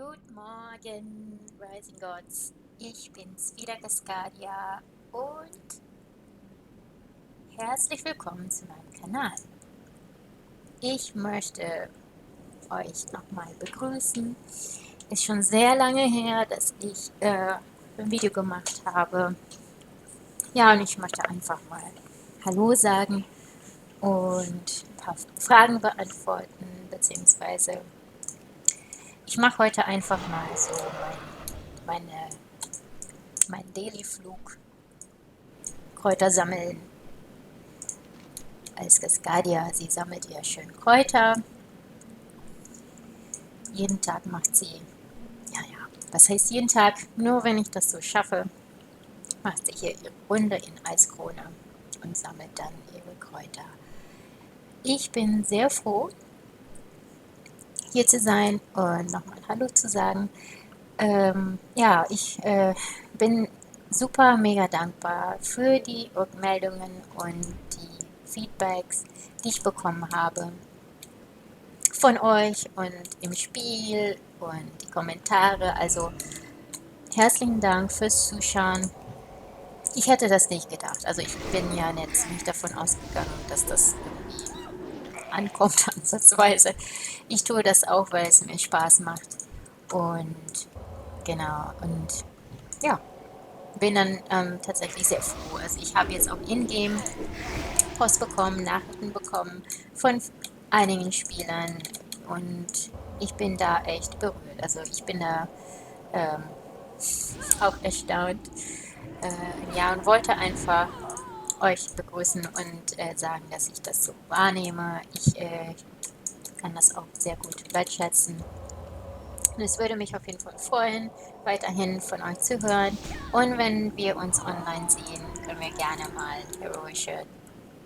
Guten Morgen, Rising Gods. Ich bin's wieder, Cascadia, und herzlich willkommen zu meinem Kanal. Ich möchte euch nochmal begrüßen. Ist schon sehr lange her, dass ich ein Video gemacht habe. Ja, und ich möchte einfach mal Hallo sagen und ein paar Fragen beantworten, beziehungsweise ich mache heute einfach mal so mein Daily-Flug, Kräuter sammeln. Als Cascadia, sie sammelt ja schön Kräuter. Jeden Tag macht sie, was heißt jeden Tag? Nur wenn ich das so schaffe, macht sie hier ihre Runde in Eiskrone und sammelt dann ihre Kräuter. Ich bin sehr froh, hier zu sein und nochmal Hallo zu sagen. Ich bin super mega dankbar für die Rückmeldungen und die Feedbacks, die ich bekommen habe von euch und im Spiel und die Kommentare. Also herzlichen Dank fürs Zuschauen. Ich hätte das nicht gedacht. Also ich bin ja jetzt nicht davon ausgegangen, dass das irgendwie ankommt ansatzweise. Ich tue das auch, weil es mir Spaß macht. Und genau, und ja, bin dann tatsächlich sehr froh. Also ich habe jetzt auch in-game Post bekommen, Nachrichten bekommen von einigen Spielern und ich bin da echt berührt. Also ich bin da ähm, auch erstaunt. Ja, und wollte einfach euch begrüßen und sagen, dass ich das so wahrnehme. Ich kann das auch sehr gut wertschätzen. Und es würde mich auf jeden Fall freuen, weiterhin von euch zu hören. Und wenn wir uns online sehen, können wir gerne mal heroische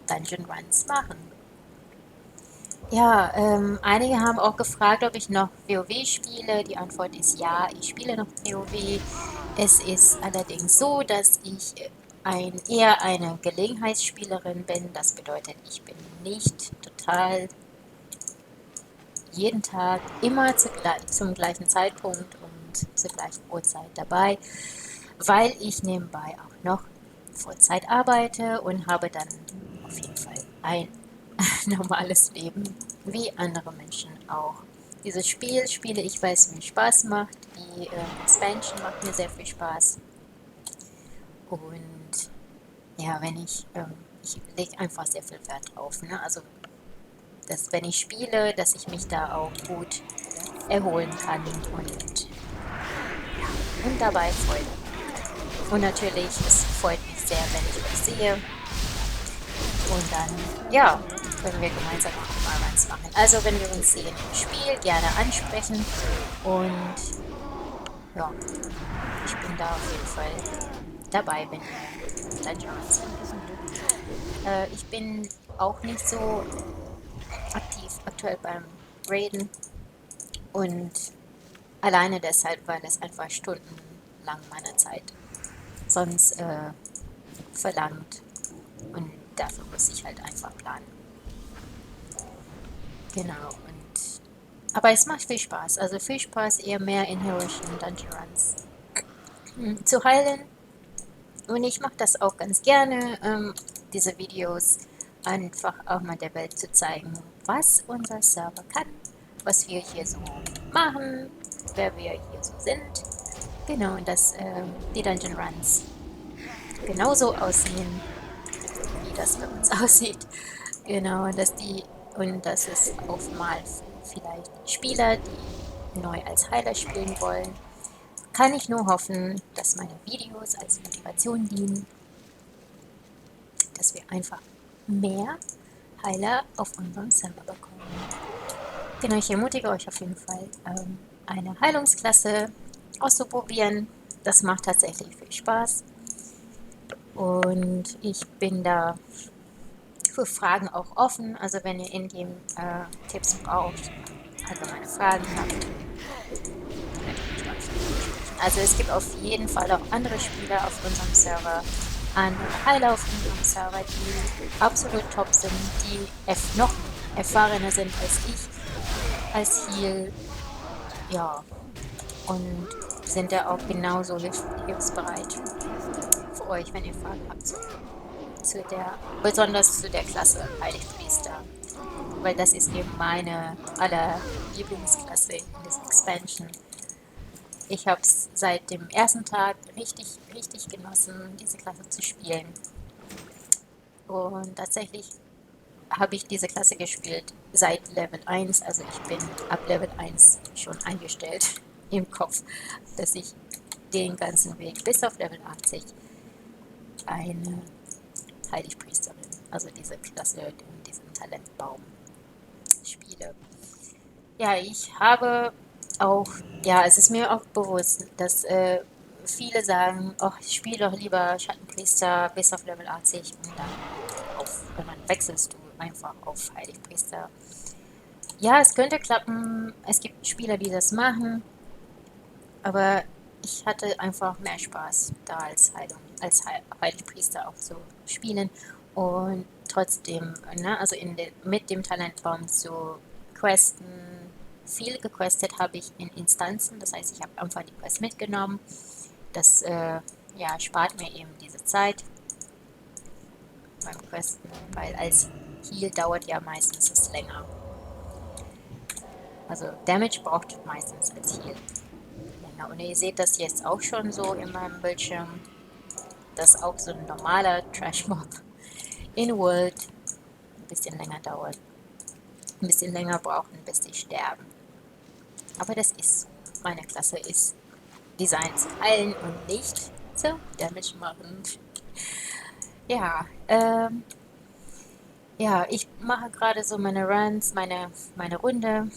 Dungeon Runs machen. Ja, einige haben auch gefragt, ob ich noch WoW spiele. Die Antwort ist ja, ich spiele noch WoW. Es ist allerdings so, dass ich eher eine Gelegenheitsspielerin bin. Das bedeutet, ich bin nicht total jeden Tag immer zum gleichen Zeitpunkt und zur gleichen Uhrzeit dabei, weil ich nebenbei auch noch Vollzeit arbeite und habe dann auf jeden Fall ein normales Leben, wie andere Menschen auch. Dieses Spiel spiele ich, weil es mir Spaß macht. Die Expansion macht mir sehr viel Spaß. Und ja, ich lege einfach sehr viel Wert drauf. Ne? Also, dass wenn ich spiele, dass ich mich da auch gut erholen kann und dabei Freude haben. Und natürlich, es freut mich sehr, wenn ich euch sehe. Und dann, ja, können wir gemeinsam auch mal was machen. Also, wenn wir uns sehen im Spiel, gerne ansprechen. Und ja, ich bin da auf jeden Fall dabei, wenn ihr Dungeons macht. Ich bin auch nicht so aktiv aktuell beim Raiden. Und alleine deshalb, weil es einfach stundenlang meiner Zeit sonst verlangt. Und dafür muss ich halt einfach planen. Genau, aber es macht viel Spaß. Also viel Spaß eher mehr in heroischen Dungeon Runs zu heilen. Und ich mache das auch ganz gerne, diese Videos einfach auch mal der Welt zu zeigen, was unser Server kann, was wir hier so machen, wer wir hier so sind. Genau, und dass die Dungeon Runs genauso aussehen, wie das bei uns aussieht. Genau, und dass es auch mal vielleicht Spieler, die neu als Heiler spielen wollen, kann ich nur hoffen, dass meine Videos als Motivation dienen, dass wir einfach mehr Heiler auf unserem Server bekommen. Genau, ich ermutige euch auf jeden Fall, eine Heilungsklasse auszuprobieren. Das macht tatsächlich viel Spaß. Und ich bin da für Fragen auch offen. Also wenn ihr in-game Tipps braucht, allgemeine Fragen habt, also es gibt auf jeden Fall auch andere Spieler auf unserem Server, andere Heiler auf unserem Server, die absolut top sind, die noch erfahrener sind als ich, als Heal. Ja, und sind da auch genauso hilfsbereit für euch, wenn ihr Fragen habt besonders zu der Klasse Heiligpriester, weil das ist eben meine aller Lieblingsklasse in dieser Expansion. Ich habe es seit dem ersten Tag richtig genossen, diese Klasse zu spielen. Und tatsächlich habe ich diese Klasse gespielt seit Level 1. Also ich bin ab Level 1 schon eingestellt im Kopf, dass ich den ganzen Weg bis auf Level 80 eine Heiligpriesterin, also diese Klasse in diesem Talentbaum spiele. Ja, ich habe auch, ja, es ist mir auch bewusst, dass viele sagen, oh, ich spiele doch lieber Schattenpriester bis auf Level 80 und dann wechselst du einfach auf Heiligpriester. Ja, es könnte klappen, es gibt Spieler, die das machen, aber ich hatte einfach mehr Spaß, da als Heiligpriester auch zu spielen und trotzdem, ne, also mit dem Talentbaum zu questen. Viel gequestet habe ich in Instanzen, das heißt, ich habe einfach die Quest mitgenommen. Das ja, spart mir eben diese Zeit beim Questen, weil als Heal dauert ja meistens es länger. Also Damage braucht meistens als Heal länger. Und ihr seht das jetzt auch schon so in meinem Bildschirm, dass auch so ein normaler Trash-Mob in World ein bisschen länger dauert. Ein bisschen länger brauchen, bis die sterben. Aber das ist so. Meine Klasse ist Design zu heilen und nicht zu Damage machen. Ja, ja, ich mache gerade so meine Runs, meine Runde,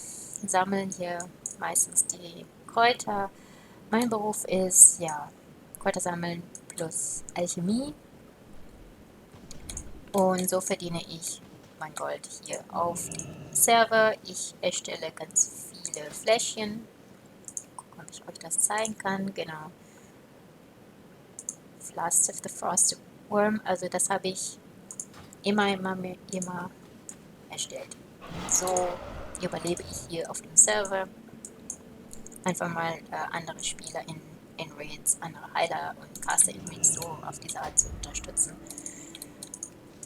sammeln hier meistens die Kräuter. Mein Beruf ist, ja, Kräuter sammeln plus Alchemie. Und so verdiene ich mein Gold hier auf dem Server. Ich erstelle ganz viele Fläschchen. Gucken, ob ich euch das zeigen kann. Genau. Flask of the Frosted Worm. Also das habe ich immer erstellt. So überlebe ich hier auf dem Server. Einfach mal andere Spieler in Raids, andere Heiler und Caster in Raids so auf diese Art zu unterstützen.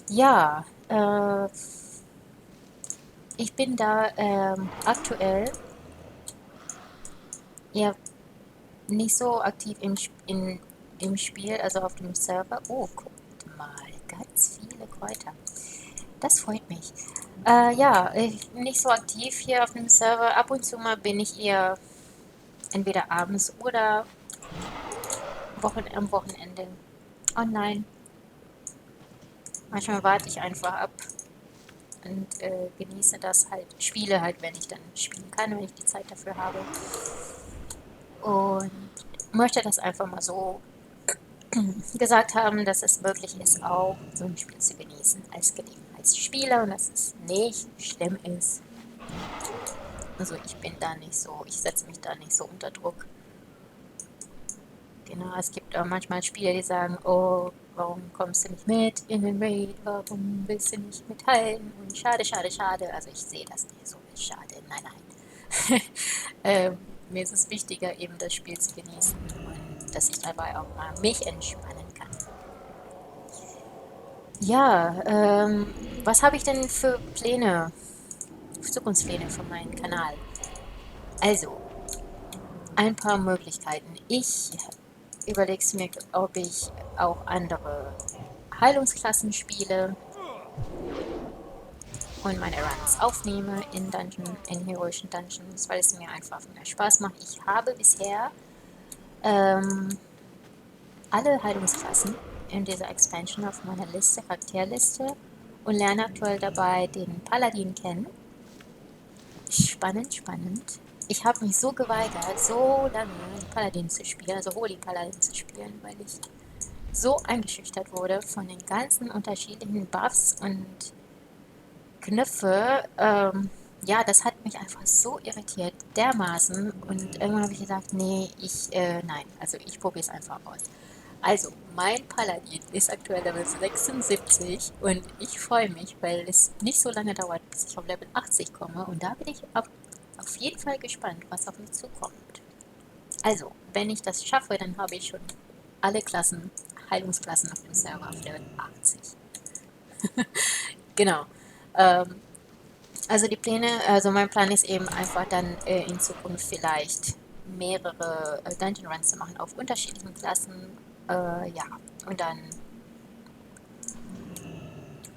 Ja, ich bin da aktuell eher nicht so aktiv im Spiel, also auf dem Server. Oh, guckt mal, ganz viele Kräuter. Das freut mich. Ja, ich bin nicht so aktiv hier auf dem Server. Ab und zu mal bin ich eher entweder abends oder am Wochenende online. Manchmal warte ich einfach ab und genieße das halt, spiele halt, wenn ich dann spielen kann, wenn ich die Zeit dafür habe. Und möchte das einfach mal so gesagt haben, dass es möglich ist, auch so ein Spiel zu genießen als Gelegenheitsspieler und dass es nicht schlimm ist. Also ich bin da nicht so, ich setze mich da nicht so unter Druck. Genau, es gibt auch manchmal Spieler, die sagen, oh, warum kommst du nicht mit in den Raid, warum willst du nicht mitteilen und schade, schade, schade. Also ich sehe das nicht so wie schade, nein, nein. Mir ist es wichtiger, eben das Spiel zu genießen und dass ich dabei auch mal mich entspannen kann. Ja, was habe ich denn für Pläne, Zukunftspläne für meinen Kanal? Also, ein paar Möglichkeiten. Ich überlege mir, ob ich auch andere Heilungsklassen spiele und meine Runs aufnehme in heroischen Dungeons, weil es mir einfach mehr Spaß macht. Ich habe bisher ähm, alle Heilungsklassen in dieser Expansion auf meiner Liste, Charakterliste, und lerne aktuell dabei den Paladin kennen. Spannend, spannend. Ich habe mich so geweigert, so lange Paladin zu spielen, also Holy Paladin zu spielen, weil ich so eingeschüchtert wurde von den ganzen unterschiedlichen Buffs und Knöpfe. Ja, das hat mich einfach so irritiert, dermaßen. Und irgendwann habe ich gesagt, nee, nein, also ich probiere es einfach aus. Also, mein Paladin ist aktuell Level 76 und ich freue mich, weil es nicht so lange dauert, bis ich auf Level 80 komme. Und da bin ich auf jeden Fall gespannt, was auf mich zukommt. Also, wenn ich das schaffe, dann habe ich schon alle Klassen, Heilungsklassen auf dem Server auf Level 80. Genau. Ähm, also die Pläne, also mein Plan ist eben einfach dann in Zukunft vielleicht mehrere Dungeon Runs zu machen auf unterschiedlichen Klassen. Ja, und dann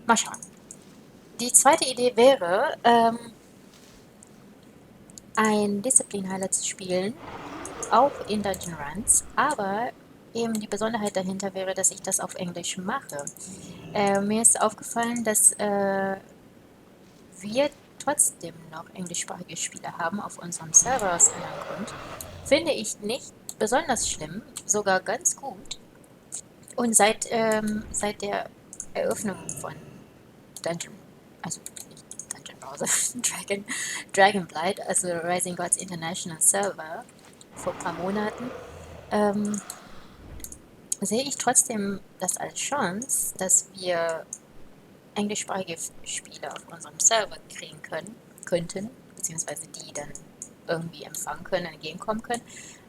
mal schauen. Die zweite Idee wäre, ein Disziplin-Highlight zu spielen, auch in Dungeon Runs, aber eben die Besonderheit dahinter wäre, dass ich das auf Englisch mache. Mir ist aufgefallen, dass wir trotzdem noch englischsprachige Spieler haben auf unserem Server aus einem Grund. Finde ich nicht besonders schlimm, sogar ganz gut. Und seit der Eröffnung von Dungeon, also nicht Dungeon Browser, Dragonblight, also Rising Gods International Server, vor ein paar Monaten, ähm, sehe ich trotzdem das als Chance, dass wir englischsprachige Spiele auf unserem Server kriegen könnten, beziehungsweise die dann irgendwie empfangen können, entgegenkommen können,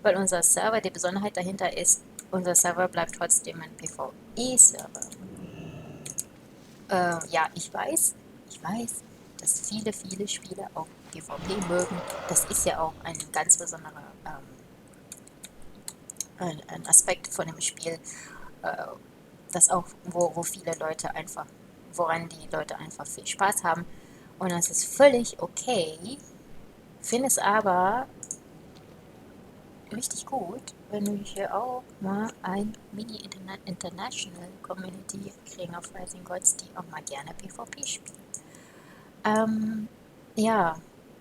weil unser Server, die Besonderheit dahinter ist, unser Server bleibt trotzdem ein PvE-Server. Ja, ich weiß, dass viele Spieler auch PvP mögen. Das ist ja auch ein ganz besonderer ein Aspekt von dem Spiel, äh, das auch, wo viele Leute einfach, woran die Leute einfach viel Spaß haben. Und das ist völlig okay. Finde es aber richtig gut, wenn wir hier auch mal ein Mini-International Community kriegen auf Rising Gods, die auch mal gerne PvP spielen. Ähm, ja,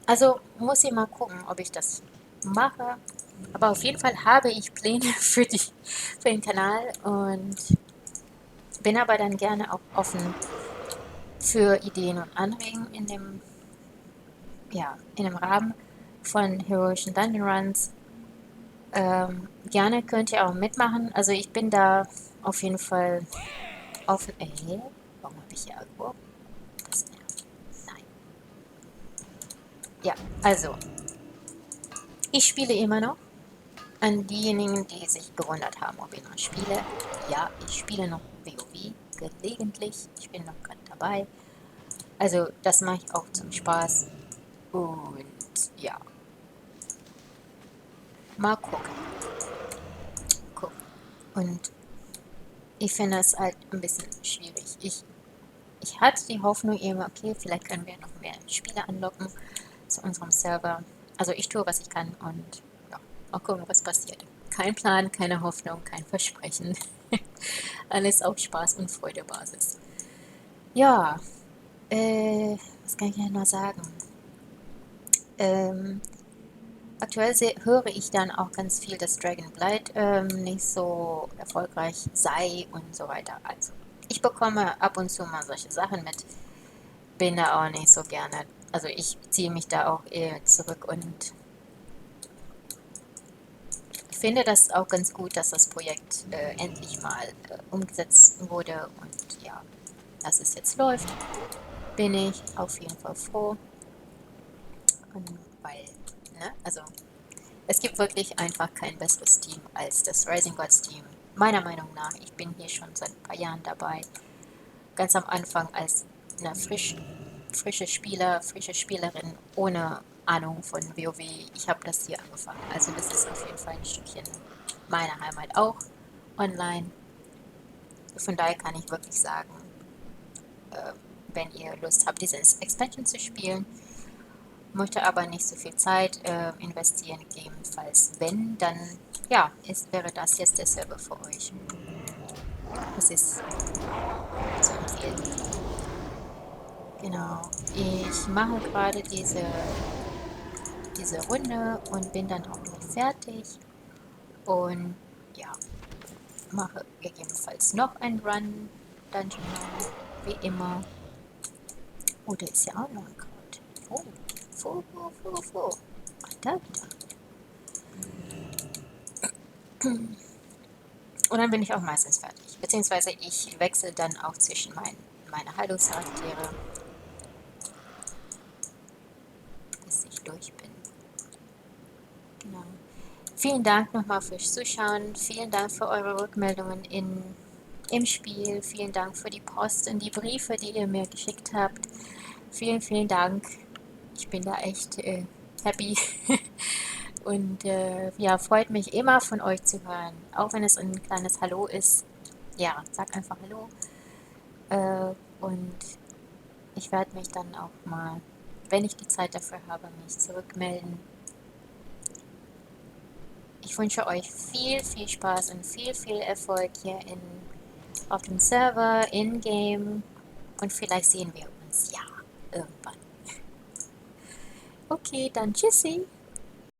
also muss ich mal gucken, ob ich das mache. Aber auf jeden Fall habe ich Pläne für den Kanal und bin aber dann gerne auch offen für Ideen und Anregungen in dem Rahmen von heroischen Dungeon Runs. Gerne könnt ihr auch mitmachen. Also ich bin da auf jeden Fall offen. Warum habe ich hier irgendwo? Das nervt. Nein. Ja, also ich spiele immer noch. An diejenigen, die sich gewundert haben, ob ich noch spiele. Ja, ich spiele noch WoW gelegentlich. Ich bin noch gerade dabei. Also das mache ich auch zum Spaß. Und ja, mal gucken. Gucken. Und ich finde es halt ein bisschen schwierig. Ich hatte die Hoffnung eben, okay, vielleicht können wir noch mehr Spieler anlocken zu unserem Server. Also ich tue, was ich kann und ja, mal gucken, was passiert. Kein Plan, keine Hoffnung, kein Versprechen. Alles auf Spaß und Freude-Basis. Ja, was kann ich ja noch sagen? Ähm, aktuell höre ich dann auch ganz viel, dass Dragonblight nicht so erfolgreich sei und so weiter. Also, ich bekomme ab und zu mal solche Sachen mit, bin da auch nicht so gerne. Also, ich ziehe mich da auch eher zurück und ich finde das auch ganz gut, dass das Projekt endlich mal umgesetzt wurde und ja, dass es jetzt läuft, bin ich auf jeden Fall froh. Weil, ne, also es gibt wirklich einfach kein besseres Team als das Rising Gods Team. Meiner Meinung nach, ich bin hier schon seit ein paar Jahren dabei. Ganz am Anfang als eine frische Spieler, frische Spielerin ohne Ahnung von WoW. Ich habe das hier angefangen. Also das ist auf jeden Fall ein Stückchen meiner Heimat auch online. Von daher kann ich wirklich sagen, äh, wenn ihr Lust habt, dieses Expansion zu spielen, möchte aber nicht so viel Zeit investieren, gegebenenfalls. Wenn, dann ja, wäre das jetzt der Server für euch. Das ist zu empfehlen. Genau. Ich mache gerade diese Runde und bin dann auch gleich fertig. Und ja, mache gegebenenfalls noch einen Run, Dungeon Run, wie immer. Oh, der ist ja auch noch ein Card. Oh. Ach, da wieder. Und dann bin ich auch meistens fertig. Beziehungsweise ich wechsle dann auch zwischen meine Heilungscharaktere, bis ich durch bin. Genau. Vielen Dank nochmal fürs Zuschauen. Vielen Dank für eure Rückmeldungen im Spiel. Vielen Dank für die Post und die Briefe, die ihr mir geschickt habt. Vielen, vielen Dank. Ich bin da echt happy. Und ja, freut mich immer von euch zu hören. Auch wenn es ein kleines Hallo ist. Ja, sagt einfach Hallo. Und ich werde mich dann auch mal, wenn ich die Zeit dafür habe, mich zurückmelden. Ich wünsche euch viel, viel Spaß und viel, viel Erfolg hier auf dem Server, in-game. Und vielleicht sehen wir uns ja irgendwann. Okay, dann tschüssi.